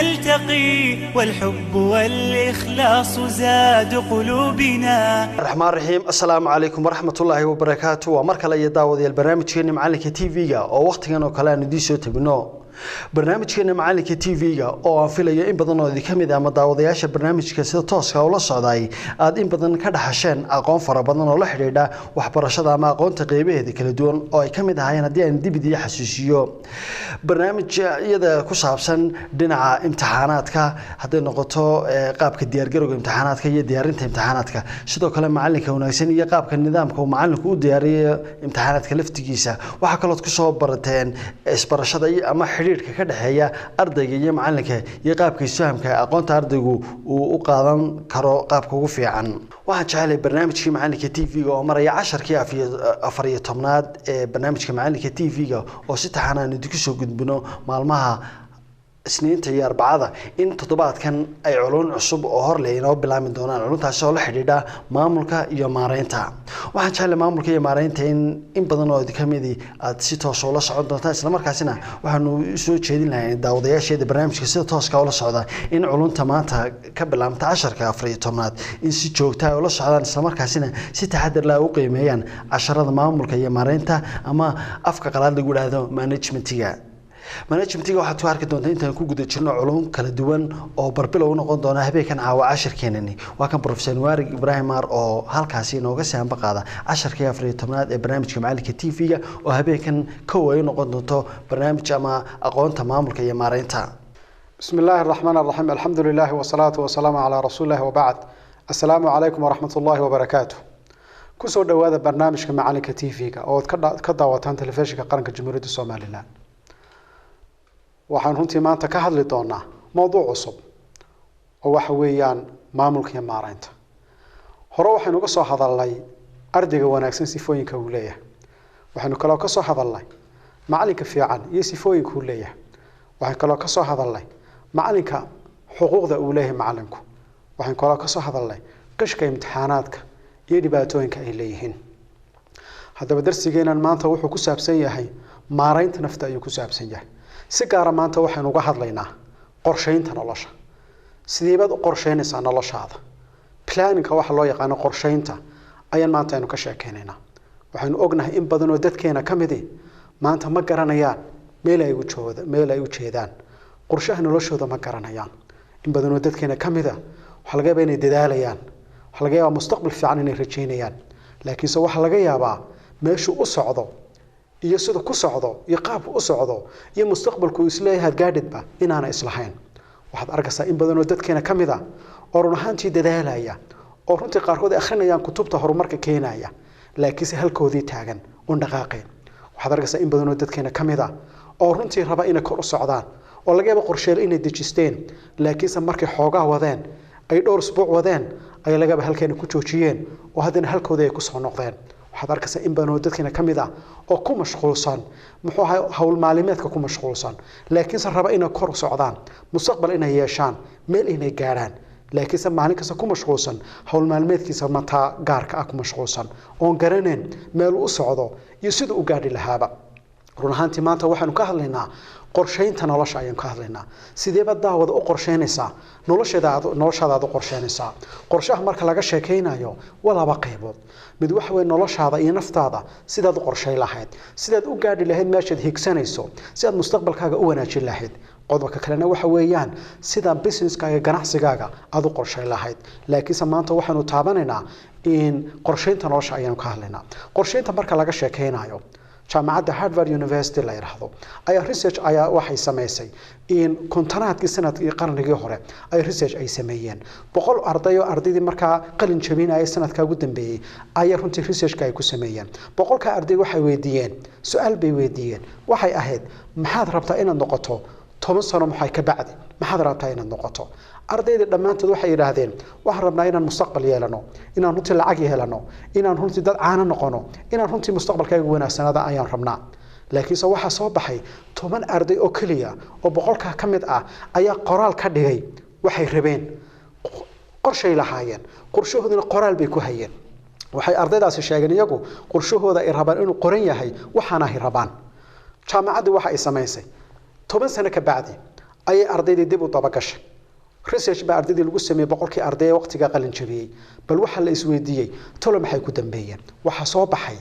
نلتقي والحب والإخلاص زاد قلوبنا. الرحمن الرحيم. السلام عليكم ورحمة الله وبركاته. ومركل يداود البرنامج كين معلك تي في أو وقت كانوا كلام نديسو تبنو barnaamijkeena macalinka TV-ga oo aan filayo in badan oo idin kamid ah daawadayaasha barnaamijka sida tooska ah oo la socday aad in badan ka dhaxasheen aqoon fara badan oo la xiriira waxbarashada ama aqoonta qeybaheeda kala duwan oo ay kamid ahaayeen hadii aan dib idin xasuusiyo barnaamijyada ku saabsan dhinaca imtixaanaadka haday noqoto qaabka diyaar garowga imtixaanaadka iyo diyaarinta imtixaanaadka sidoo kale macalinka wanaagsan iyo qaabka nidaamka uu macalinku u diyaariyo imtixaanaadka laftigiisa waxa kale oo ku soo barateen isbarashada ama xiriirka ka dhaxeeya ardayga iyo macalinka iyo qaabka isfahamka aqoonta ardaygu uu u qaadan karo qaabka ugu fiican waxaan jecelahay barnaamijka macalinka TV-ga oo maraya 10kii 14aad ee barnaamijka macalinka TV-ga oo si taxanaan idinku soo gudbino maalmaha isniinta iyo arbacada in toddobaadkan ay culun cusub oo hor leeyahay bilaami doonaan culuntaas oo la xidhiidha maamulka iyo maareynta waxaan jecelahay maamulka iyo maareynta in badan oo idin kamid aad si toos ah la socon doontaan isla markaasina waxaanu soo jeedin lahayn daawadayaasha barnaamijka sida tooska ah la socda in culunta maanta ka bilaabta 10ka 14aad in si joogto ah la socdaan isla markaasina si taxadar leh u qiimeeyaan casharada maamulka iyo maareynta ama afka qalaad lagu yiraahdo managementiga waxaad ku arki doontaa intaan ku guda jirno culum kala duwan oo barbilow noqon doona habeenkan caawa 10keenani waa kan Professor Warig Ibrahim Mar oo halkaasi inooga saanba qaada 10kii 14aad ee barnaamijka macalinka TV-ga oo habeenkan ka way noqon doonto barnaamij ama aqoonta maamulka iyo maareynta. Bismillahir Rahmanir Rahim. Alhamdulillah wa salatu wa salaam ala rasuulillah wa ba'd. Assalamu alaykum wa rahmatullahi wa barakatuh. Ku soo dhawaada barnaamijka macalinka TV-ga oo ka daawataan telefishinka qaranka Jamhuuriyadda Soomaaliland. waxaan runtii maanta ka hadli doonaa mowduuc cusub oo waxa weeyaan maamulka iyo maareynta hore waxaynu ka soo hadalnay ardayga wanaagsan sifooyinka uu leeyahay waxaynu kale ka soo hadalnay macalinka fiican iyo sifooyinka uu leeyahay waxaan kale ka soo hadalnay macalinka xuquuqda uu leeyahay macalinku waxaan kale ka soo hadalnay qishka imtixaanaadka iyo dhibaatooyinka ay leeyihiin haddaba darsigeenan maanta wuxuu ku saabsan yahay maareynta nafta ayuu ku saabsan yahay si gaar ah maanta waxaan uga hadlaynaa qorsheynta nolosha sideebaad u qorsheynaysaa noloshaada planning-ka waxa loo yaqaan qorsheynta ayaan maanta aynu ka sheekeynaynaa waxaanu ognahay in badan oo dadkeena kamid ah maanta ma garanayaan meel ay u jeedaan qorshaha noloshooda ma garanayaan in badan oo dadkeena kamid ah waxa laga yaabaa inay dadaalayaan waxa laga yaabaa mustaqbal fiican inay rajeynayaan laakiinse waxa laga yaabaa meeshu u socdo iyo sida ku socdo iyo qaabku u socdo iyo mustaqbalku isleeyahay gaadhidba inaana islahayn waxaad arkaysaa in badan oo dadkeena kamid ah oo run ahaantii dadaalaya oo runtii qaarkood akhrinayaan kutubta horumarka keenaya laakiinse halkoodii taagan oo dhaqaaqeen waxaad arkaysaa in badan oo dadkeena kamid ah oo runtii raba inay kor u socdaan oo laga yaabo qorsheel inay dejisteen laakiinse markay xoogaa wadeen ay dhowr usbuuc wadeen ay laga yaabo halkeena ku joojiyeen oo haddana halkoodii ay ku soo noqdeen waxaad arkaysaa in badan oo dadkeena kamid ah oo ku mashquulsan muxuu ahaa hawl maalimeedka ku mashquulsan laakiinse raba inay kor u socdaan mustaqbal inay yeeshaan meel inay gaaraan laakiinse maalin kasta ku mashquulsan hawl maalimeedkiisa mataa gaarka ah ku mashquulsan oon garaneen meel u socdo iyo sida u gaadhi lahaaba run ahaantii maanta waxaanu ka hadlaynaa qorsheynta nolosha ayaan ka hadlaynaa sideeba daawada u qorsheynaysaa noloshaada u qorsheynaysaa qorshaha marka laga sheekeynayo waa laba qaybood mid waxa weeye noloshaada iyo naftaada sidaad u qorsheyn lahayd sidaad u gaadhi lahayd meeshaad higsanayso sidaad mustaqbalkaaga u wanaajin lahayd qodobka kalena waxa weeyaan sida businesskaaga ganacsigaaga aad u qorsheyn lahayd laakiinse maanta waxaanu taabanaynaa in qorsheynta nolosha ayaanu ka hadlaynaa qorsheynta marka laga sheekeynayo jaamacadda Harvard University la yiraahdo ayaa research ayaa waxay sameysay in kontonaadkii sanadkii qarnigii hore ay research ay sameeyeen 100 arday oo ardaydii markaa qalin jabinaya sanadka ugu dambeeyay ayaa runtii research-ka ay ku sameeyeen 100ka arday waxay weydiiyeen su'aal bay weydiiyeen waxay ahayd maxaad rabtaa inaad noqoto 10 sano maxay ka bacdi maxaad rabtaa inaad noqoto ardayda dhamaantood waxay yiraahdeen waxaan rabnaa inaan mustaqbal yeelano inaan runtii lacag yeelano inaan runtii dad caan noqono inaan runtii mustaqbalkayga wanaagsanaada ayaan rabnaa laakiinse waxa soo baxay 10 arday oo kaliya oo 100ka kamid ah ayaa qoraal ka dhigay waxay rabeen qorshay lahaayeen qorshahooduna qoraal bay ku hayeen waxay ardaydaasi sheegeen iyagu qorshahooda ay rabaan inuu qoran yahay waxaana ay rabaan jaamacaddu waxa ay sameysay 10 sano ka bacdi ayay ardaydii dib u daba gashay research baa ardaydii lagu sameeyay boqolkii arday ee waqtiga qalin jabiyay bal waxa la isweydiiyay tolo maxay ku dambeeyeen waxa soo baxay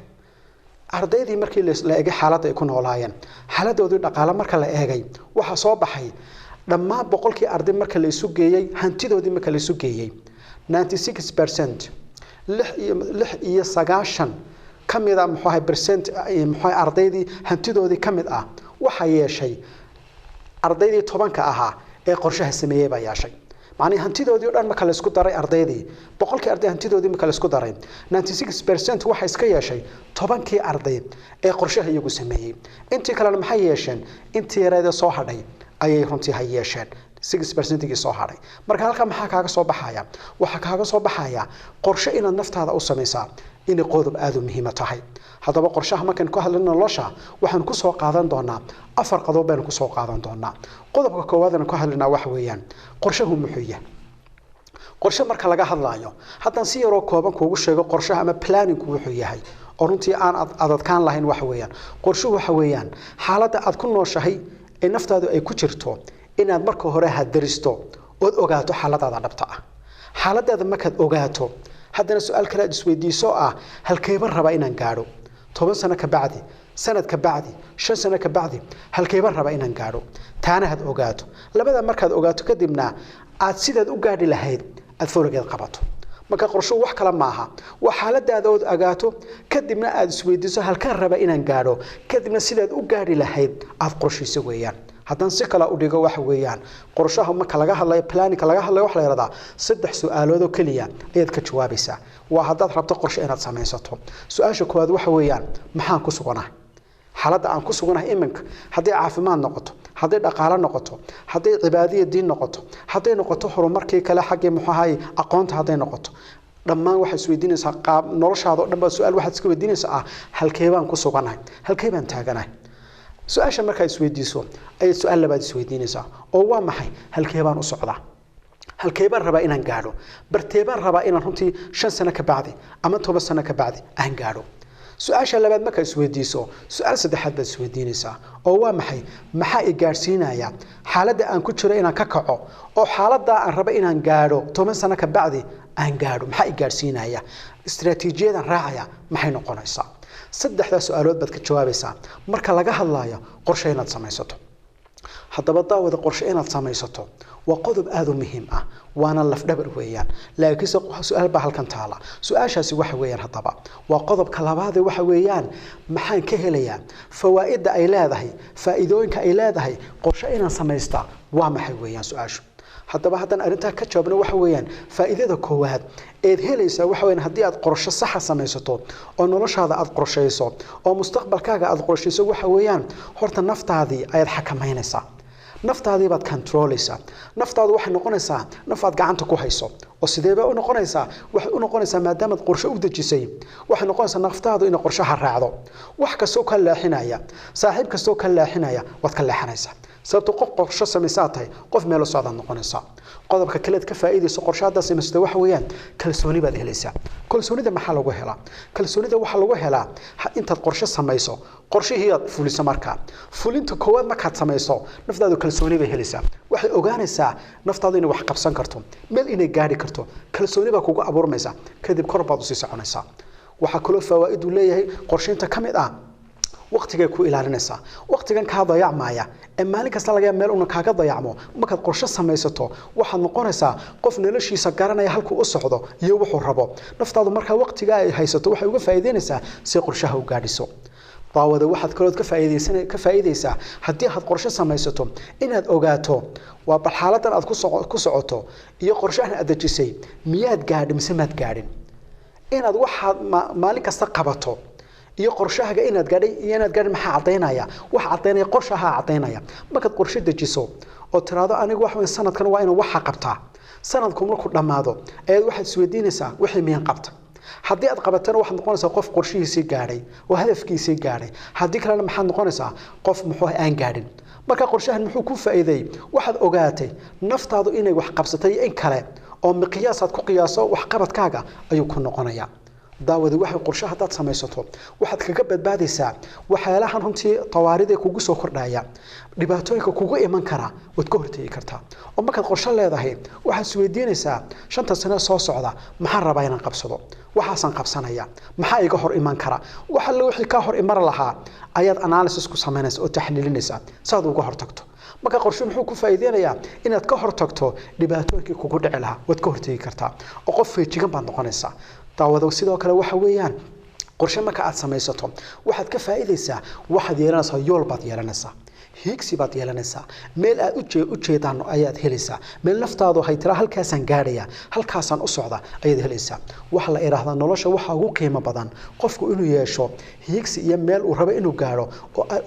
ardaydii markii la eegay xaaladda ay ku noolaayeen xaaladoodu dhaqaale marka la eegay waxa soo baxay dhammaan boqolkii arday marka la isu geeyay hantidoodii marka la isu geeyay 96% 9 kamida muxuu percent muxuu ardaydii hantidoodii kamid ah waxa yeeshay ardaydii 10ka ahaa ee qorshaha sameeyay baa yeeshay macni hantidoodii oo dhan marka la isku daray ardaydii boqolkii arday hantidoodii marka la isku daray 96% waxa iska yeeshay 10kii arday ee qorshaha iyagu sameeyay intii kale maxay yeesheen intii yareeda soo hadhay ayay runtii hay yeesheen 6% igi soo haray marka halka maxaa kaaga soo baxaya waxa kaaga soo baxaya qorshe inaad naftaada u sameeysaa in qodob aad u muhiim tahay hadaba qorshaha markaan ku hadlayno nolosha waxaan ku soo qaadan doonaa 4 qodob baan ku soo qaadan doonaa qodobka koowaad aan ku hadlaynaa waxa weeyaan qorshahu muxuu yahay qorshe marka laga hadlayo haddaan si yar oo kooban kuugu sheego qorshaha ama planning wuxuu yahay oo runtii aan adadkaan lahayn waxa weeyaan qorshuhu waxa weeyaan xaaladda aad ku nooshahay ee naftaadu ay ku jirto inaad marka hore hadaristo oo ogaato xaaladaada dhabta ah xaaladaada markaad ogaato haddana su'aal kale isweydiiso ah halkeeban raba inaan gaaro 10 sano ka bacdi sanad ka bacdi 5 sano ka bacdi halkeeban raba inaan gaaro taana had ogaato labada markaad ogaato kadibna aad sidaad u gaadhi lahayd aad foolgeed qabato marka qorsho wax kala maaha waa xaaladaada oo ogaato kadibna aad isweydiiso halkaan raba inaan gaaro kadibna sidaad u gaadhi lahayd aad qorshiso weeyaan haddaan si kala u dhigo waxa weeyaan qorshaha marka laga hadlayo planning laga hadlayo wax la yiraahdaa 3 su'aalood oo kaliya ayaad ka jawaabaysaa waa haddaad rabto qorshe inaad samaysato su'aasha koowaad waxa weeyaan maxaan ku suganahay xaaladda aan ku suganahay iminka haddii caafimaad noqoto haddii dhaqaale noqoto haddii cibaadiyad diin noqoto haddii noqoto horumarkii kale xagga muxahay aqoonta haddii noqoto dhammaan waxa isweydiinaysaa qaab noloshaada oo dhan ba su'aal waxaad iska weydiinaysaa halkee baan ku suganahay halkee baan taaganahay su'aasha marka isweydiiso ay su'aal labaad isweydiinaysaa oo waa maxay halkee baan u socdaa halkee baan rabaa inaan gaaro bartee baan rabaa inaan runtii 5 sano ka bacdi ama 10 sano ka bacdi aan gaaro su'aasha labaad marka isweydiiso su'aal saddexaad baad isweydiinaysaa oo waa maxaa i gaarsiinaya xaaladda aan ku jiro inaan ka kaco oo xaaladda aan raba inaan gaaro 10 sano ka bacdi aan gaaro maxaa i gaarsiinaya istiraatiijiyadan raacaya maxay noqonaysaa saddexda su'aalood baad ka jawaabaysaa marka laga hadlayo qorshe inaad samaysato haddaba daawada qorshe inaad samaysato waa qodob aad u muhiim ah waana laf dhabar weeyaan laakiin su'aal baa halkan taala su'aashaasi waxa weeyaan haddaba waa qodobka labaad ee waxa weeyaan maxaan ka helayaa fawaa'ida ay leedahay faa'iidooyinka ay leedahay qorshe inaan samaystaa waa maxay weeyaan su'aashu haddaba haddaan arintaa ka jawaabno waxa weeyaan faa'iidada koowaad ee helaysa waxa weeyaan haddii aad qorshe sax ah samaysato oo noloshaada aad qorsheyso oo mustaqbalkaaga aad qorsheyso waxa weeyaan horta naftaadii ayaad xakameynaysaa naftaadii baad controleysaa naftaadu waxay noqonaysaa nafaad gacanta ku hayso oo sideeba u noqonaysaa waxay u noqonaysaa maadaama aad qorshe u dejisay waxay noqonaysaa naftaadu in qorshaha raacdo wax kastoo ka leexinaya saaxiib kastoo ka leexinaya waad ka leexanaysaa sababtoo qof qorshe samaysaatay qof meel socda noqonaysaa qodobka kale ka faa'iideyso qorshaada samaysta waxa weeyaan kalsooni baad helaysaa kalsoonida maxaa lagu helaa kalsoonida waxa lagu helaa intaad qorshe samayso qorshihii aad fuliso markaa fulinta koowaad markaad samayso naftaadu kalsooni bay helaysaa waxay ogaanaysaa naftaadu inay wax qabsan karto meel inay gaari karto kalsooni baa kugu abuurmaysa kadib kor baad u sii soconaysaa waxa kale faa'iido leeyahay qorsheynta kamid ah waqtiga ku ilaalinaysa waqtigan ka dayacmaya ee maalin kasta laga meel una kaaga dayacmo markaad qorshe samaysato waxaad noqonaysaa qof noloshiisa garanaya halku u socdo iyo wuxuu rabo naftaadu marka waqtiga ay haysato waxay uga faa'iideynaysaa si qorshaha u gaadhiso daawada waxaad kalood ka faa'iideysaa haddii aad qorshe samaysato inaad ogaato waa bal xaaladan aad ku socoto iyo qorshahan aad dejisay miyaad gaadhin mise maad gaadhin inaad waxaad maalin kasta qabato iyo qorshahaaga inaad gaadhin maxaa cadeynaya wax cadeynaya qorshaha cadeynaya markaad qorshe dejiso oo tiraado anigu wax weyn sanadkan waa inaan waxa qabtaa sanadku markuu dhamaado ayaad waxaad isweydiinaysaa wixii miyaan qabta haddii aad qabatana waxaad noqonaysaa qof qorshihiisii gaadhay oo hadafkiisii gaadhay haddii kalena maxaad noqonaysaa qof muxuu aan gaadhin marka qorshahan muxuu ku faa'iiday waxaad ogaatay naftaadu inay wax qabsatay in kale oo miqyaasaad ku qiyaaso wax qabadkaaga ayuu ku noqonayaa daawada waxa qorshe hadaad samaysato waxaad kaga badbaadaysaa waxyaalahan runtii tawaarida kugu soo kordhaya dhibaatooyinka kugu iman kara wad ka hortagi kartaa oo markaad qorshe leedahay waxaad isweydiinaysaa 5 sano soo socda maxaan rabaa inaan qabsado waxaasan qabsanaya maxaa iga hor iman kara waxa la wixii ka hor iman lahaa ayaad analysis ku samaynaysaa oo taxliilinaysaa saad uga hortagto marka qorshe muxuu ku faa'iideynayaa inaad ka hortagto dhibaatooyinkii kugu dhici lahaa wad ka hortagi kartaa oo qof feejigan baad noqonaysaa daawada sidoo kale waxa weeyaan qorshe marka aad samaysato waxaad ka faa'iideysaa waxaad yeelanaysaa yool baad yeelanaysaa higsi baad yeelanaysaa meel aad u jeedaan ayaad helaysaa meel naftaadu hay tira halkaasaan gaaraya halkaasaan u socda ayaad helaysaa waxa la iraahdaa nolosha waxa ugu qiimo badan qofku inuu yeesho higsi iyo meel uu rabo inuu gaaro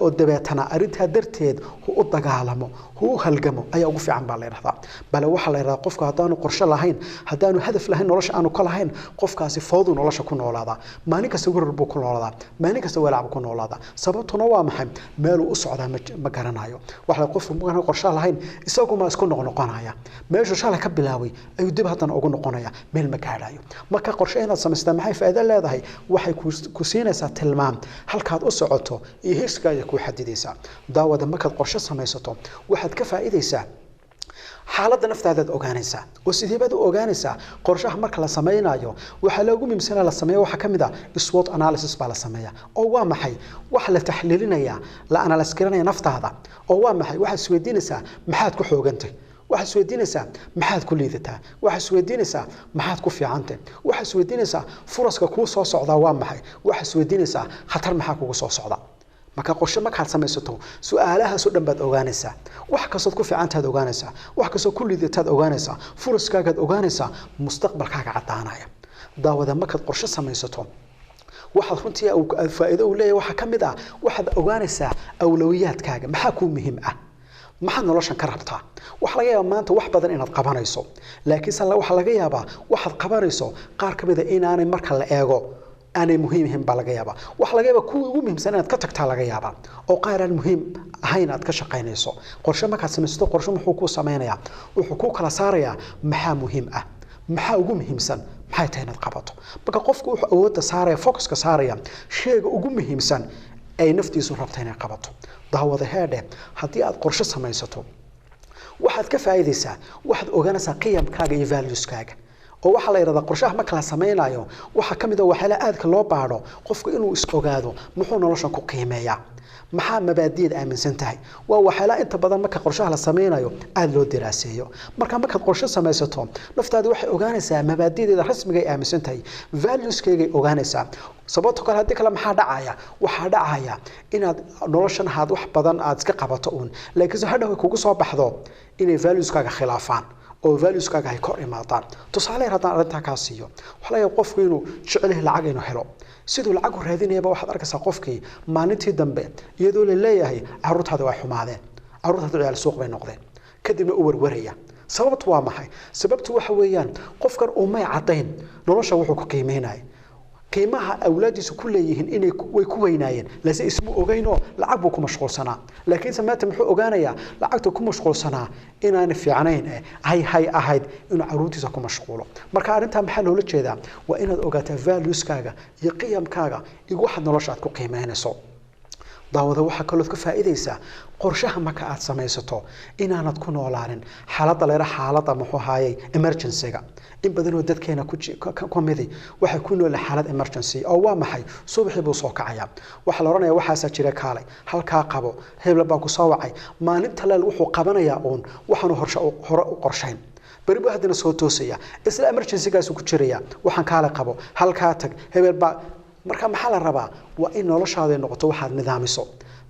oo dabeetana arinta darteed uu u dagaalamo uu halgamo ayaa ugu fiican baa la iraahdaa bal waxa la iraahdaa qofku hadaanu qorshe lahayn hadaanu hadaf lahayn nolosha aanu ka lahayn qofkaasi fowdu nolosha ku noolaada maalin kasta warar buu ku noolaada maalin kasta walaac ku noolaada sababtuna waa maxay meel uu u socdaa ma garanayo waxa qofku markaan qorshe lahayn isagu ma isku noqonaya meesha shalay ka bilaaway ayuu dib hadan ugu noqonaya meel ma gaarayo marka qorshe inaad samaysataa maxay faa'iido leedahay waxay ku siinaysaa tilmaam halkaad u socoto iyo hiiskaaga ku xadidaysaa daawada markaad qorshe samaysato waxaad ka faa'iidaysaa xaaladda naftaada ogaanaysa oo sideebad u ogaanaysa qorshaha marka la sameeyo waxa lagu muhiimsan la sameeyo waxa kamida SWOT analysis baa la sameeyaa oo waa maxay wax la taxliilinaya la analysis garanaya naftaada oo waa maxay waxa isweydiinaysaa maxaad ku xoogantay waxa isweydiinaysaa maxaad ku liidataa waxa isweydiinaysaa maxaad ku fiicantay waxa isweydiinaysaa furaska ku soo socda waa maxay waxa isweydiinaysaa khatar maxaa kugu soo socda marka qorshe markaad samaysato su'aalaha soo dhanbaad ogaanaysaa wax kastoo ku fiicantaad ogaanaysaa wax kastoo ku liidataad ogaanaysaa furaskaagaad ogaanaysaa mustaqbalkaaga cadaanaya daawada markaad qorshe samaysato waxaad runtii faa'iido u leeyahay waxa kamid ah waxaad ogaanaysaa awlawiyaadkaaga maxaa ku muhiim ah maxaad noloshan ka rabtaa waxa laga yaabaa maanta wax badan inaad qabanayso laakiin waxa laga yaabaa waxaad qabanayso qaar kamid ah inaanay marka la eego aanay muhiim ahayn baa laga yaabaa waxa laga yaabaa kuwa ugu muhiimsan inaad ka tagtaa laga yaabaa oo qaar aan muhiim ahayn aad ka shaqaynayso qorshe markaad samaysato qorshe muxuu ku samaynayaa wuxuu ku kala saarayaa maxaa muhiim ah maxaa ugu muhiimsan maxay tahay inaad qabato marka qofku wuxuu awoodda saaraya focuska saaraya shayga ugu muhiimsan ay naftiisu rabto inay qabato daawada heedhe haddii aad qorshe samaysato waxaad ka faa'iidaysaa waxaad ogaanaysaa qiyamkaaga iyo valueskaaga oo waxa la yiraahdaa qorshaha marka la sameeyo waxa kamid ah waxa la aadka loo baaro qofku inuu is ogaado muxuu noloshan ku qiimeeyaa maxaa mabaadi'da aaminsan tahay waa waxa la inta badan marka qorshaha la sameeyo aad loo diraaseeyo marka qorshe samaysato naftaadu waxay ogaanaysaa mabaadi'deeda rasmiga ay aaminsan tahay valueskayga ogaanaysaa sababtoo kale hadii kale maxaa dhacaya waxa dhacaya inaad noloshan haad wax badan aad iska qabato laakiin hadhow kugu soo baxdo inay valueskaaga khilaafaan oo valueskaaga ay kor imaadaan tusaale haddaan arinta ka siiyo waxa laga qofku inuu jecel yahay lacag inuu helo sidoo lacag u raadinayaba waxaad arkaysaa qofkii maalintii dambe iyadoo la leeyahay carruurtaada way xumaadeen carruurtaada ciyaal suuq bay noqdeen kadibna uu warwaraya sababtu waa maxay sababtu waxa weeyaan qofkan uu may cadayn nolosha wuxuu ku qiimeynaa qiimaha awlaadiisu ku leeyihiin inay way ku weynaayeen laase ismu ogeyno lacag buu ku mashquulsanaa laakiin samaata muxuu ogaanayaa lacagta ku mashquulsanaa inaan fiicnayn hay ahayd inuu caruurtiisa ku mashquulo marka arinta maxaa loola jeedaa waa inaad ogaataa valueskaaga iyo qiyamkaaga iyo waxa nolosha aad ku qiimeynayso daawada waxa kale oo ka faa'iideysaa qorshaha marka aad samaysato inaanad ku noolaanin xaaladda leeyahay xaaladda muxuu haayay emergency-ga in badan oo dadkeena ku midi waxa ku nool xaalad emergency oo waa maxay subaxii buu soo kacaya waxa la oranayaa waxaas jira kaalay halka qabo hebel baa ku soo wacay maalinta leel wuxuu qabanayaa waxaanu hore u qorshayn bari buu hadana soo toosaya isla emergency-gaas ku jiraya waxaan kaalay qabo halka tag hebel baa marka maxaa la rabaa waa in noloshaada noqoto waxaad nidaamiso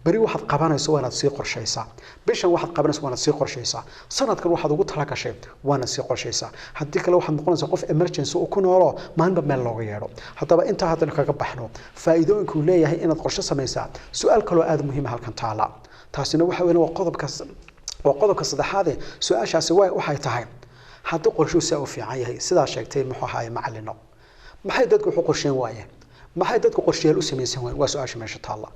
bari waxaad qabanayso waanaad sii qorshaysaa bishan waxaad qabanayso waanaad sii qorshaysaa sanadkan waxaad ugu tala gashay waanaad sii qorshaysaa haddii kale waxaad noqonaysaa qof emergency uu ku noolo maalinba meel looga yeedho haddaba intaa haddana kaga baxno faa'iidooyinka uu leeyahay inaad qorshe samaysaa su'aal kaloo aad muhiim ah halkan taala taasina waxa weyn waa qodobka saddexaad ee su'aashaasi waxay tahay haddii qorshuhu si u fiican yahay sidaa sheegtay muxuu ahaay macallino maxay dadku wuxuu qorsheyn waayeen maxay dadku qorsheeyay u sameeyeen waa su'aasha meesha taala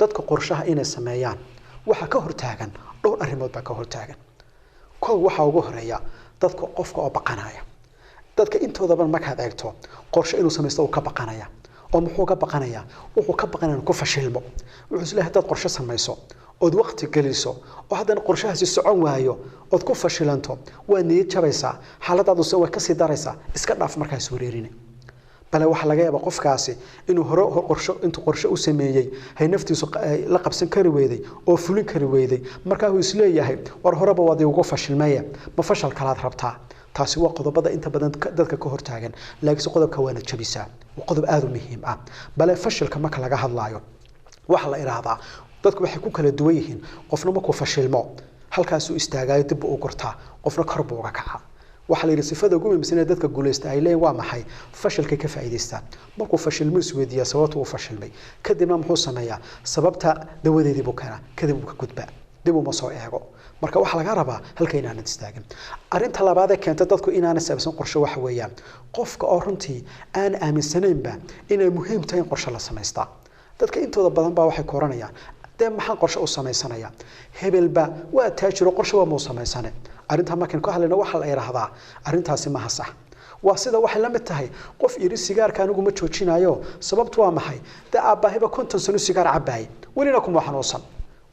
dadka qorshaha inay sameeyaan waxa ka hortaagan dhowr arrimood baa ka hortaagan koow waxa ugu horeeya dadka qofka oo baqanaya dadka intooda badan markaad eegto qorshe inuu samaysto uu ka baqanaya oo muxuu ka baqanaya wuxuu ka baqanaya ku fashilmo wuxuu isleeyahay dad qorshe samayso ood waqti geliso oo haddana qorshahaasi socon waayo ood ku fashilanto waa niyad jabaysaa xaaladaadu se way ka sii daraysaa iska dhaaf markaas wareerine bal waxa laga yaabaa qofkaasi inuu hore intuu qorshe u sameeyay hay naftiisu la qabsan kari weeday oo fulin kari weeday markaa uu isleeyahay war horeba waad ugu fashilmaya ma fashal kalaad rabtaa taasi waa qodobada inta badan dadka ka hortaagan laakiin qodobka waana jabisaa waa qodob aad u muhiim ah bal fashilka marka laga hadlaayo waxa la iraahdaa dadku waxay ku kala duwan yihiin qofna markuu fashilmo halkaas uu istaagayo dib u gurtaa qofna kor buu uga kacaa waxa la yiri sifada ugu muhiimsan ee dadka guuleysta ay leeyihiin waa maxay fashilka ka faa'iideystaan markuu fashilmo isweydiiyo sababta uu fashilmay kadibna muxuu sameeyaa sababta dawadeedii buu kana kadib uu ka gudbaa dib uu ma soo eego marka waxa laga rabaa halka inaanad istaagin arinta labaad ee keenta dadku inaanay saabsan qorshe waxa weeyaan qofka oo runtii aan aaminsanaynba inay muhiim tahay in qorshe la sameystaa dadka intooda badan baa waxay kooranayaan maxaan qorshe u samaysanaya hebelba waa taajiro qorshe waa muu samaysane arinta markaan ka hadlayna waxa la yiraahdaa arintaasi ma sax waa sida waxay la mid tahay qof yiri sigaarka anigu ma joojinayo sababtu waa maxay aabahiba 50 sano sigaar cabay walina kuma xanuunsan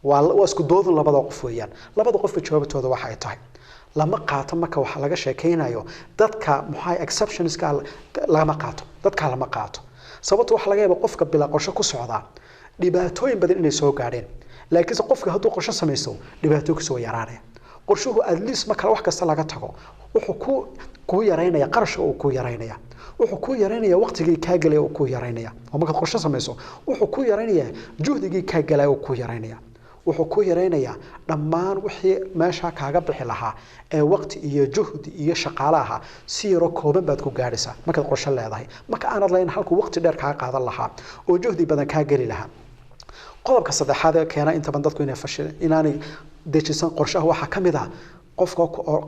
waa isku doodun labada qof weeyaan labada qof jawaabtooda waxa ay tahay lama qaato marka waxa laga sheekeynayo dadka maxay exceptions ka lama qaato dadka lama qaato sababtu waxa laga yaabaa qofka bila qorshe ku socda dhibaatooyin badan inay soo gaareen laakiin qofka hadduu qorshe samaysto dhibaato ku soo yaraanaya qorshuhu at least marka wax kasta laga tago wuxuu ku yareynaya qarashka uu ku yareynaya wuxuu ku yareynaya waqtigii ka galay uu ku yareynaya oo marka qorshe samayso wuxuu ku yareynaya juhdigii ka galay uu ku yareynaya wuxuu ku yareynaya dhammaan wixii meesha kaaga bixi lahaa ee waqti iyo juhdi iyo shaqaalaha si yaro kooban baad ku gaaraysaa marka qorshe leedahay marka aanad lahayn halku waqti dheer ka qaadan lahaa oo juhdi badan ka gali lahaa qodobka saddexaad ee keena inta badan dadku inay fashilaan inaanay dejisan qorshaha waxa kamid ah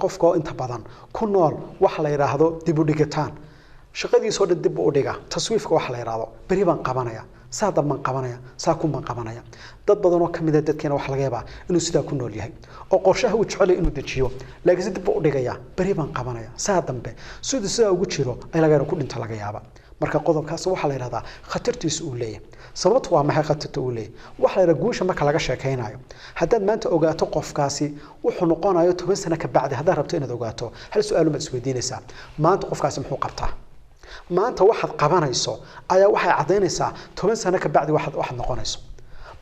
qofka inta badan ku nool waxa la yiraahdo dib u dhigitaan shaqadiisoo dhan dib u dhiga taswiifka waxa la yiraahdo bari baan qabanaya saada man qabanaya saa ku man qabanaya dad badan oo kamid ah dadkeena waxa laga yaabaa inuu sidaa ku nool yahay oo qorshaha uu jecel inuu dejiyo laakiin dib u dhigaya bari baan qabanaya saa dambe sidaa ugu jiro ay laga ku dhinta laga yaaba marka qodobkaas waxa la yiraahdaa khatartiisu uu leeyahay sababtu waa maxay khatartu uu leeyahay waxa la yiraahdaa guusha marka laga sheekeynayo haddaad maanta ogaato qofkaasi wuxuu noqonayo 10 sano ka bacdi haddaad rabto inaad ogaato hal su'aal ma isweydiinaysaa maanta qofkaasi muxuu qabtaa maanta waxaad qabanayso ayaa waxay cadeynaysaa 10 sano ka bacdi waxaad noqonayso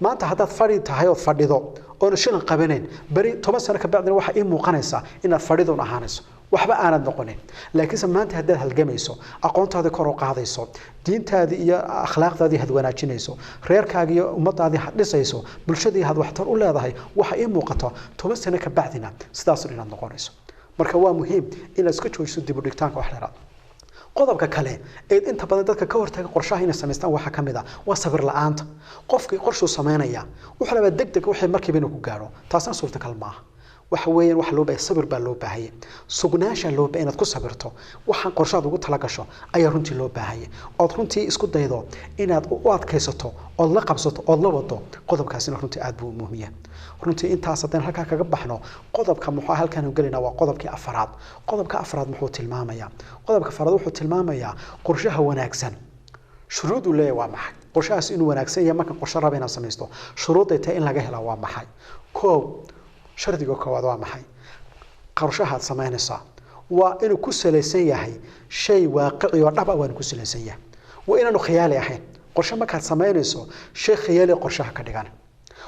maanta haddaad fadhi tahay oo fadhido oo shilan qabaneen bari 10 sano ka bacdi waxa ii muuqanaysa inaad fadhido ahaanayso waxba aanad noqonin laakiin maanta haddaad halgamayso aqoontaada kor u qaadayso diintaada iyo akhlaaqdaada had wanaajinayso reerkaaga iyo ummadaada had dhisayso bulshada had waxtar u leedahay waxa ii muuqato 10 sano ka bacdina sidaas inaad noqonayso marka waa muhiim in la iska joojiso dib u dhigtaanka wax dheeraad qodobka kale ee inta badan dadka ka hortaga qorshaha inay sameystaan waxa kamid ah waa sabir la'aanta qofkii qorshu sameynaya wuxuu rabaa degdeg wixii markiiba inuu ku gaaro taasna suurtagal maaha waxa weeyaan wax loo baahay sabir baa loo baahay sugnaasha loo baahay inaad ku sabirto waxaan qorshaad ugu tala gasho ayaa runtii loo baahay oo runtii isku daydo inaad u adkaysato oo la qabsato oo la wado qodobkaasina runtii aad buu muhiim yahay runtii intaas haddaan halka kaga baxno qodobka muxuu halkan u galina waa qodobkii afraad qodobka afraad muxuu tilmaamayaa qodobka afraad wuxuu tilmaamayaa qorshaha wanaagsan shuruudu leeyahay waa maxay qorshahaas inuu wanaagsan yahay marka qorshe raba inaad samaysto shuruuday tahay in laga helo waa maxay koow shardiga koowaad waa maxay qorshaha sameynaysa waa inuu ku saleysan yahay shay waaqici oo dhab ah waa ku saleysan yahay waa inaanu khiyaali ahayn qorshe markaad sameynayso shay khiyaali qorshaha ka dhigan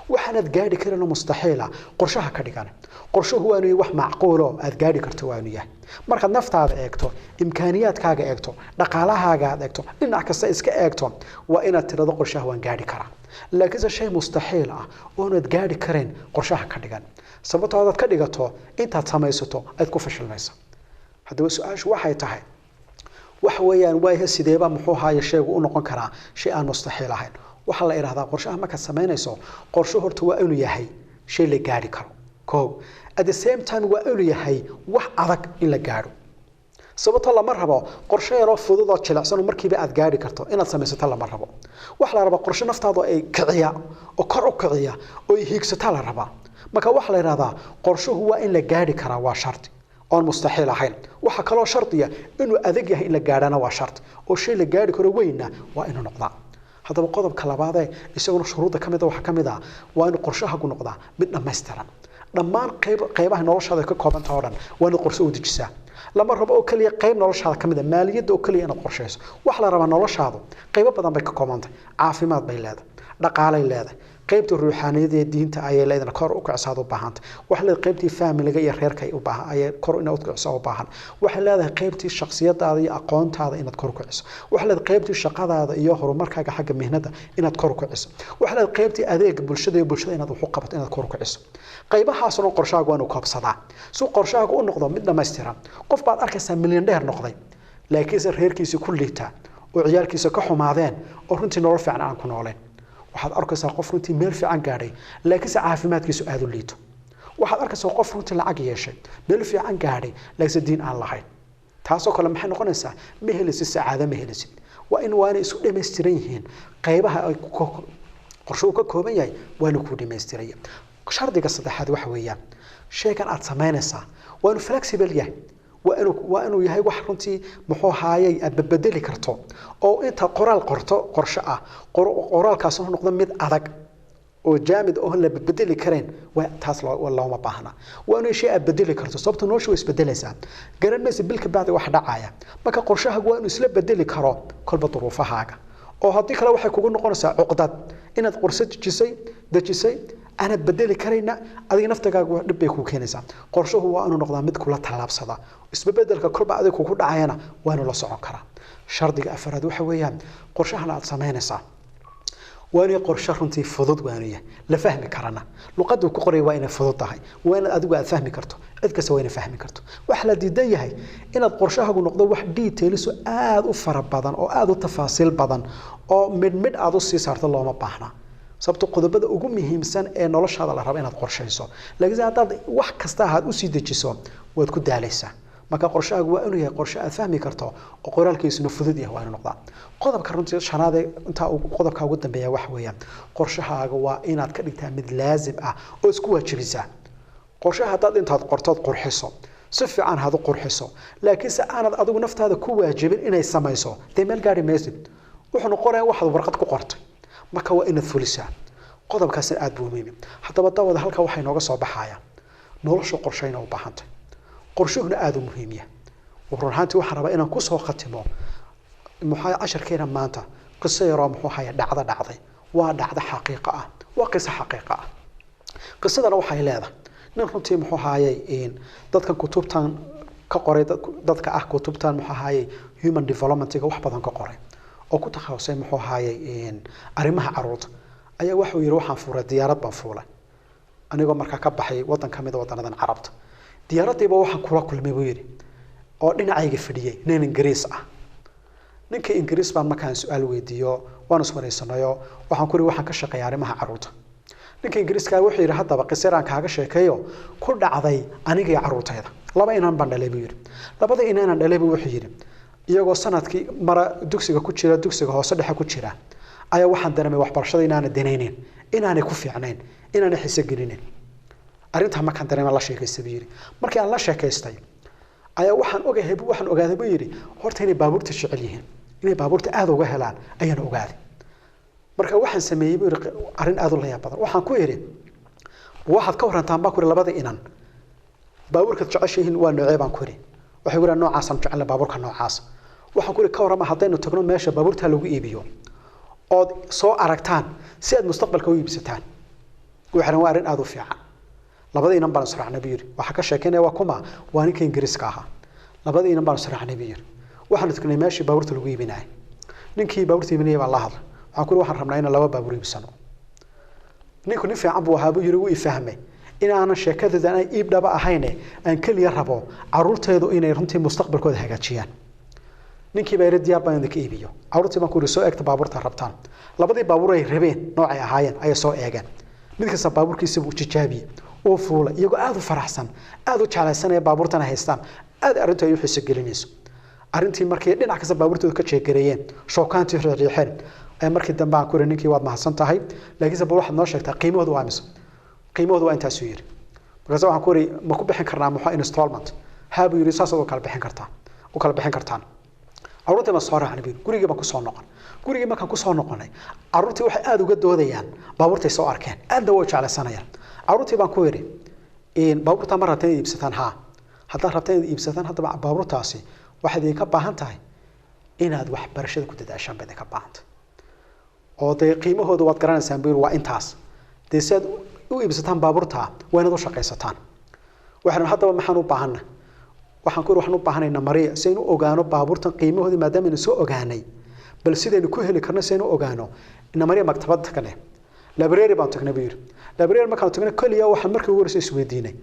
waxaanad gaadhi karin mustaxiila qorshaha ka dhigan qorshuhu waa inuu wax macquul oo aad gaadhi karto waa inuu yahay markaad naftaada eegto imkaaniyaadkaaga eegto dhaqaalahaaga aad eegto dhinac kasta iska eegto waa inaad tirado qorshaha waan gaadhi karaa laakiin shay mustaxiil ah oo aad gaadhi karin qorshaha ka dhigan sababtoo aad ka dhigato intaad samaysato aad ku fashilmayso haddaba su'aashu waxay tahay waxa weeyaan waa sideeba muxuu haayo shaygu u noqon karaa shay aan mustaxiil ahayn waxa la yiraahdaa qorshaha marka sameynayso qorsho horta waa inuu yahay shay la gaari karo koow at the same time waa inuu yahay wax adag in la gaaro sababtoo lama rabo qorshe yar oo fudud oo jilicsan markiiba aad gaari karto inaad samaysato lama rabo wax la rabo qorshe naftaada ay kiciya oo kor u kiciya oo hiigsata la raba marka waxa la yiraahdaa qorshuhu waa in la gaari karaa waa sharti oon mustaxiil ahayn waxa kaloo shardiya inuu adag yahay in la gaadhana waa shart oo shay la gaadhi karo weyna waa inuu noqdaa haddaba qodobka labaad ee isaguna shuruudda kamid ah waxa kamid ah waa inuu qorshahaagu noqdaa mid dhammaystiran dhammaan qaybaha noloshaada ka kooban tahay oo dhan waa inuu qorshe u dejisaa lama rabo oo kaliya qayb noloshaada kamid ah maaliyadda oo kaliya inaad qorsheyso waxa la rabaa noloshaadu qaybo badan bay ka kooban tahay caafimaad bay leedahay dhaqaalay leedahay qaybta ruuxaaniyada ee diinta ayay leedahay kor u kacsaado u baahanta waxa leedahay qaybtii family-ga iyo reerka ay u baahan ayay kor inaad u kacsaado u baahan waxa leedahay qaybtii shakhsiyadaada iyo aqoontaada inaad kor u kaciso waxa leedahay qaybtii shaqadaada iyo horumarkaaga xagga mihnada inaad kor u kaciso waxa leedahay qaybtii adeega bulshada iyo bulshada inaad wax u qabato inaad kor u kaciso qaybahaas oo qorshahaagu waa inuu koobsadaa si qorshahaagu u noqdo mid dhammaystiran qof baad arkaysaa milyaneer noqday laakiinse reerkiisa ku liita oo ciyaalkiisa ka xumaadeen oo runtii nolol fiican aan ku nooleen waxaad arkaysaa qof runtii meel fiican gaadhay laakiinse caafimaadkiisu aad u liito waxaad arkaysaa qof runtii lacag yeeshay meel fiican gaadhay laakiinse diin aan lahayn taasoo kale maxay noqonaysaa ma helisid sacaado ma helisid waa inay isu dhammaystiran yihiin qaybaha ay qorshuhu ka kooban yahay waa inuu ku dhammaystiraya shardiga saddexaad waxa weeyaan shaygan aad samaynaysaa waa inuu flexible yahay waa inuu yahay wax runtii muxuu haayay aad bedeli karto oo inta qoraal qorto qorshe ah qoraalkaas uu noqdo mid adag oo jaamid oo la bedeli kareen waa taas looma baahna waa inuu shay aad bedeli karto sababtoo noloshu is bedelaysaa garanaysa bilka bacdi wax dhacaya marka qorshahaagu waa inuu isla bedeli karo kolba duruufahaaga oo haddii kale waxay kugu noqonaysaa cuqdad inaad qorse dejisay أنا بدل كرينا أدي نفتك دب يكون كنيسة قرشه هو أنه نقدر مد كلها تلعب صدا اسببدل كل بعض يكون عينه وأنا لا صعق كرا شرط أفراد وحويان قرشها لا تصمينسا وأنا قرشه رنتي فضود وأنا لفهم كرنا لقد كقري وين فضود هاي وين أدوق فهم كرته أذكر وين فهم كرته وحلا دي هاي إن القرشها نقدر واحد ديتيلس آذ أفر بدن أو آذ تفاصيل بدن أو من آذ السيسارة الله ما بحنا sababtoo qodobada ugu muhiimsan ee noloshaada la rabo inaad qorsheyso laakiin hadaad wax kasta aad u sii dejiso waad ku daalaysaa marka qorshahaagu waa inuu yahay qorshe aad fahmi karto oo qoraalkiisuna fudud yahay waa inuu noqdaa qodobka runtii shanaad ee inta qodobka ugu dambeeya wax weeyaan qorshahaaga waa inaad ka dhigtaa mid laazim ah oo isku waajibisaa qorshaha hadaad intaad qortood qurxiso si fiican hadu qurxiso laakiin se aanad adigu naftaada ku waajibin inay samayso meel gaari maysid wuxuu noqonayaa waxaad warqad ku qortay marka waa inaad fulisaa qodobkaas aad buu muhiim hadaba dawada halka waxa inooga soo baxaya nolosha qorshayna u baahantay qorshuhuna aad u muhiim yahay warrantii waxa raba inaan ku soo khatimo maxay 10keena maanta qisayro muxuu haya dhacday waa dhacda xaqiiqo ah waa qiso xaqiiqo ah qisadana waxay leedahay nin runtii muxuu hayay in dadka kutubtan ka qoray dadka ah kutubtan muxuu hayay human development-ga wax badan ka qoray oo ku takhasusay muxuu haayay in arimaha caruurta ayaa wuxuu yiri waxaan fuuray diyaarad baan fuulay anigoo markaa ka baxay wadan kamid ah wadanadan carabta diyaaradiiba waxaan kula kulmay buu yiri oo dhinacayga fadhiyay nin Ingiriis ah ninka Ingiriis baan markaan su'aal weydiiyo waan iswareysanayo waxaan ku yiri waxaan ka shaqeeyaa arimaha caruurta ninka Ingiriiska wuxuu yiri hadaba qisaraan kaaga sheekayo ku dhacday aniga iyo caruurtayda laba inaan baan dhalay buu yiri labada inaan dhalay buu wuxuu yiri iyagoo sanadkii mara dugsiga ku jira dugsiga hoose dhexe ku jira ayaa waxaan dareemay waxbarashada inaan daneynin inaan ku fiicnayn inaan xiise gelinin arinta ma kan dareemay la sheekaystay buu yiri markii aan la sheekaystay ayaa waxaan ogaaday buu yiri horta inay baabuurta jecel yihiin inay baabuurta aad uga helaan ayaan ogaaday marka waxaan sameeyay buu yiri arin aad u layaab badan waxaan ku yiri waxaad ka warantaan baa ku yiri labada inan baabuurka jeceshiin waa noocee baan ku yiri waxay yiraahdeen noocaas aan jecel baabuurka noocaas waxaan ku ka warama hadaynu tagno meesha baabuurta lagu iibiyo oo soo aragtaan si aad mustaqbalka u iibsataan waxaan waa arin aad u fiican labadiinan baan saraxnay biir waxa ka sheekeynaa waa kuma waa ninka Ingiriiska ahaa labadiinan baan saraxnay biir waxaan tagnay meesha baabuurta lagu iibinay ninkii baabuurta iibinay baa la hadlay waxaan ku waxaan rabnaa in laba baabuur iibsano ninku nin fiican buu ahaa buu yiri wuu fahmay in aan sheekadooda ay iib dhaba ahayn aan kaliya rabo caruurteedu inay runtii mustaqbalkooda hagaajiyaan ninkii baa diyaar baan idinka iibiyo caruurtii baan ku soo eegta baabuurta rabtaan labadii baabuur ay rabeen noocay ahaayeen ay soo eegeen mid kasta baabuurkiisa uu tijaabiyay oo fuulay iyagoo aad u faraxsan aad u jeclaysan ee baabuurtana haystaan aad arinta ay u xiiso gelinayso arintii markii dhinac kasta baabuurtooda ka jeegareeyeen shookaantii riixeen ay markii dambe aan ku ri ninkii waad mahadsan tahay laakiin sabab waxaad noo sheegtaa qiimahoodu waa mise qiimahoodu waa intaas u yiri markaas waxaan ku ri ma ku bixin karnaa muxuu installment هابو يري ساسو kala bixin kartaa u kala bixin kartaan carruurtii ma soo raacnay guriga baan ku soo noqon guriga markaan ku soo noqonay carruurtii waxay aad uga doodayaan baabuurtay soo arkeen aad way jeclaysanayaan carruurtii baan ku yiri baabuurta ma rabtaan iibsataan ha hadda rabtaan iibsataan hadda baabuurtaasi waxaad idinka baahan tahay inaad wax barashada ku dadaashaan baad ka baahanta oo qiimahooda waad garanaysaan biir waa intaas deesad u iibsataan baabuurta waa inaad u shaqaysataan waxaan hadda maxaan u baahanaa waxaan ku waxaan u baahanaynaa mariya si inuu ogaano baabuurtan qiimahooda maadaama inuu soo ogaanay bal sidaynu ku heli karno si inuu ogaano in mariya maktabada kale library baan tagnay biir library markaan tagnay kaliya waxaan markii ugu horeysay isweydiinay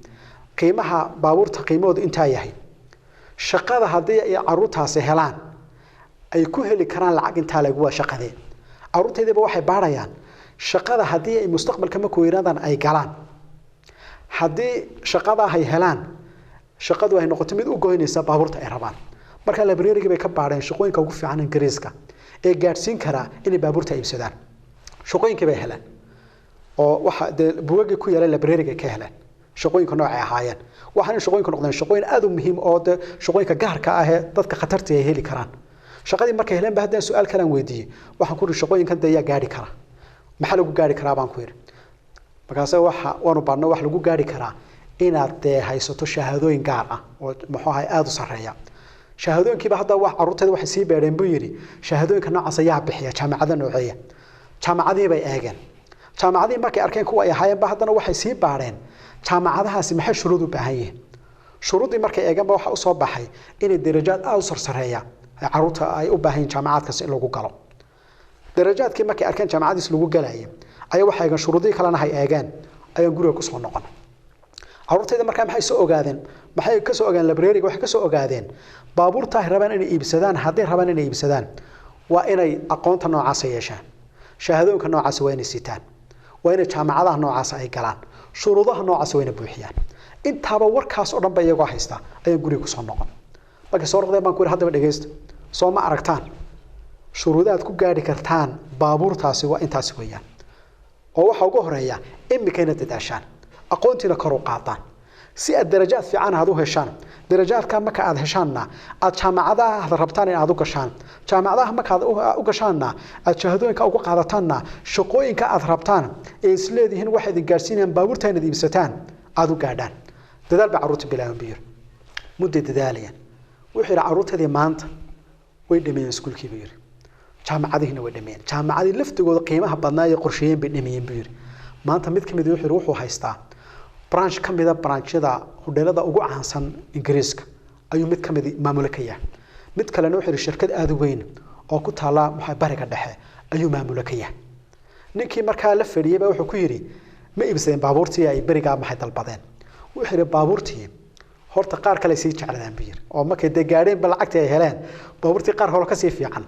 qiimaha baabuurta qiimahooda intaa yahay shaqada haddii ay carruurtaasi helaan ay ku heli karaan lacag intaa lagu waa shaqadeen carruurteedaba waxay baarayaan shaqada haddii ay mustaqbalka ma ku yiraahdaan ay galaan haddii shaqada ay helaan shaqadu ay noqoto mid u goynaysa baabuurta ay rabaan marka library-ga bay ka baareen shaqooyinka ugu fiican Ingiriiska ee gaarsiin kara inay baabuurta iibsadaan shaqooyinka bay helaan oo waxa buugaga ku yaala library-ga ka helaan shaqooyinka noocay ahaayeen waxaan shaqooyinka noqdeen shaqooyin aad u muhiim oo shaqooyinka gaarka ah ee dadka khatarta ay heli karaan shaqadii markay heleen baa su'aal kale aan weydiiyay waxaan ku ri shaqooyinkan daya gaari kara maxaa lagu gaari karaa baan ku yiri markaas waanu baadno wax lagu gaari karaa inaad haysato shahaadooyin gaar ah oo maxaa aad u sareeya shahaadooyinkiiba hadda wax carruurteeda waxay sii beereen buu yiri shahaadooyinka noocaas ayaa bixiya jaamacada nooceeya jaamacadii bay eegeen jaamacadii markay arkeen kuwa ay ahaayeen ba haddana waxay sii baareen jaamacadahaasi maxay shuruud u baahan yihiin shuruudii markay eegeen ba waxa u soo baxay inay darajaad aad u sarsareeya carruurta ay u baahan jaamacadkaas in lagu galo darajaadkii markay arkeen jaamacadiis lagu galayay ayaa waxa ay shuruudii kalena hay eegeen ayaan guriga ku soo noqon carruurteeda markaa maxay soo ogaadeen maxay ka soo ogaan library-ga waxay ka soo ogaadeen baabuurta ay rabaan inay iibsadaan haddii rabaan inay iibsadaan waa inay aqoonta noocaas yeeshaan shahaadooyinka noocaas waa inay sitaan waa inay jaamacadaha noocaas ay galaan shuruudaha noocaas waa inay buuxiyaan intaaba warkaas oo dhan ba iyagu haysta ayaan guriga ku soo noqon markay soo noqdeen baan ku yiri haddaba dhageysta soo ma aragtaan shuruudaad ku gaari kartaan baabuurtaasi waa intaas weeyaan oo waxa ugu horeeya imikayna dadaashaan aqoontiina kor u qaadaan si aad darajaad fiican aad u heshaan darajaadka marka aad heshaanna aad jaamacadaha rabtaan in aad u gashaan jaamacadaha marka aad u gashaanna aad shahaadooyinka ugu qaadataanna shaqooyinka aad rabtaan ee isleedihiin waxa idin gaarsiinayaan baabuurta inaad iibsataan aad u gaadhaan dadaal ba carruurta bilaabeen biir muddo dadaalayaan wixii carruurtadii maanta way dhameeyeen iskuulkii biir jaamacadihiina way dhameeyeen jaamacadii laftigooda qiimaha badnaa ee qorsheeyeen bay dhameeyeen biir maanta mid kamid ah wuxuu haystaa branch kamida branchada hodheelada ugu caansan Ingiriiska ayuu mid kamid maamul ka yahay mid kale wuxuu shirkad aad u weyn oo ku taala bariga dhexe ayuu maamul ka yahay ninkii markaa la fadhiyay baa wuxuu ku yiri ma iibsadeen baabuurtii ay bariga maxay dalbadeen wuxuu yiri baabuurtii horta qaar kale sii jecladaan biir oo markay gaadheen bal lacagtii ay heleen baabuurtii qaar hore ka sii fiican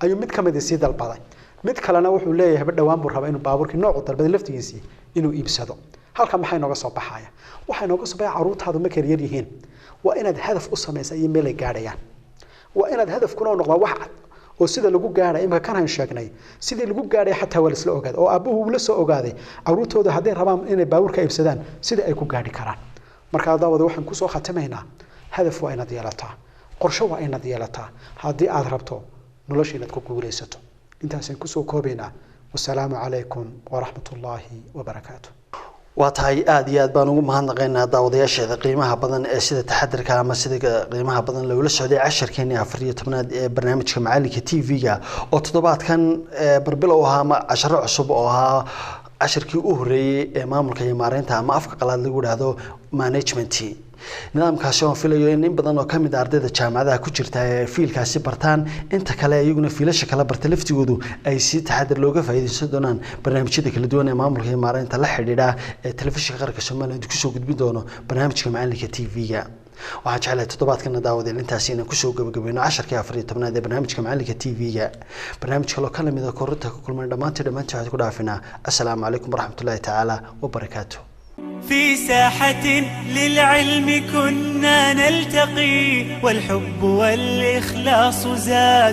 ayuu mid kamid sii dalbaday mid kalena wuxuu leeyahay dhawaan buu rabaa inuu baabuurkii nooc dalbaday laftigiisii inuu iibsado halka maxay nooga soo baxaya waxay nooga soo baxay carruurtaadu ma kar yar yihiin waa inaad hadaf u sameeysaa iyo meel ay gaadhayaan waa inaad hadaf kuna noqdo wax cad oo sida lagu gaaray imka kan aan sheegnay sidii lagu gaaray xataa wala isla ogaad oo abuhu la soo ogaaday carruurtooda hadday rabaan inay baabuurka iibsadaan sida ay ku gaadhi karaan marka daawada waxaan ku soo khatimaynaa hadaf waa inaad yeelataa qorshe waa inaad yeelataa haddii aad rabto nolosha inaad ku guulaysato intaasaan ku soo koobaynaa wassalaamu calaykum waraxmatullaahi wabarakaatuh waa tahay aad iyo aad baan ugu mahadnaqaynaa daawadayaasheeda qiimaha badan ee sida taxadirka ama sida qiimaha badan loola socday casharkeena 14 ee barnaamijka macalinka TV-ga oo toddobaadkan barbilow ahaa ama casharo cusub oo ahaa casharkii u horeeyay ee maamulka iyo maareynta ama afka qalaad lagu yiraahdo management nidaamkaasi oo filayo in badan oo kamid ardayda jaamacadaha ku jirta ee fiilkaasi bartaan inta kale ayaguna fiilasha kala barta laftigoodu ay si taxadir looga faa'iideysan doonaan barnaamijyada kala duwan ee maamulka iyo maareynta la xiriira ee telefishinka qaranka Soomaaliya ku soo gudbin doono barnaamijka macalinka TV-ga waxaan jeclahay toddobaadkan daawadeen intaas inaan ku soo gabagabayno casharkii 14 ee barnaamijka macalinka TV-ga barnaamijka loo kala mid ah korinta ku kulmay dhamaantii waxaan ku dhaafinaa assalaamu calaykum waraxmatullaahi tacaala wa barakaatuh في ساحة للعلم كنا نلتقي والحب والإخلاص زاد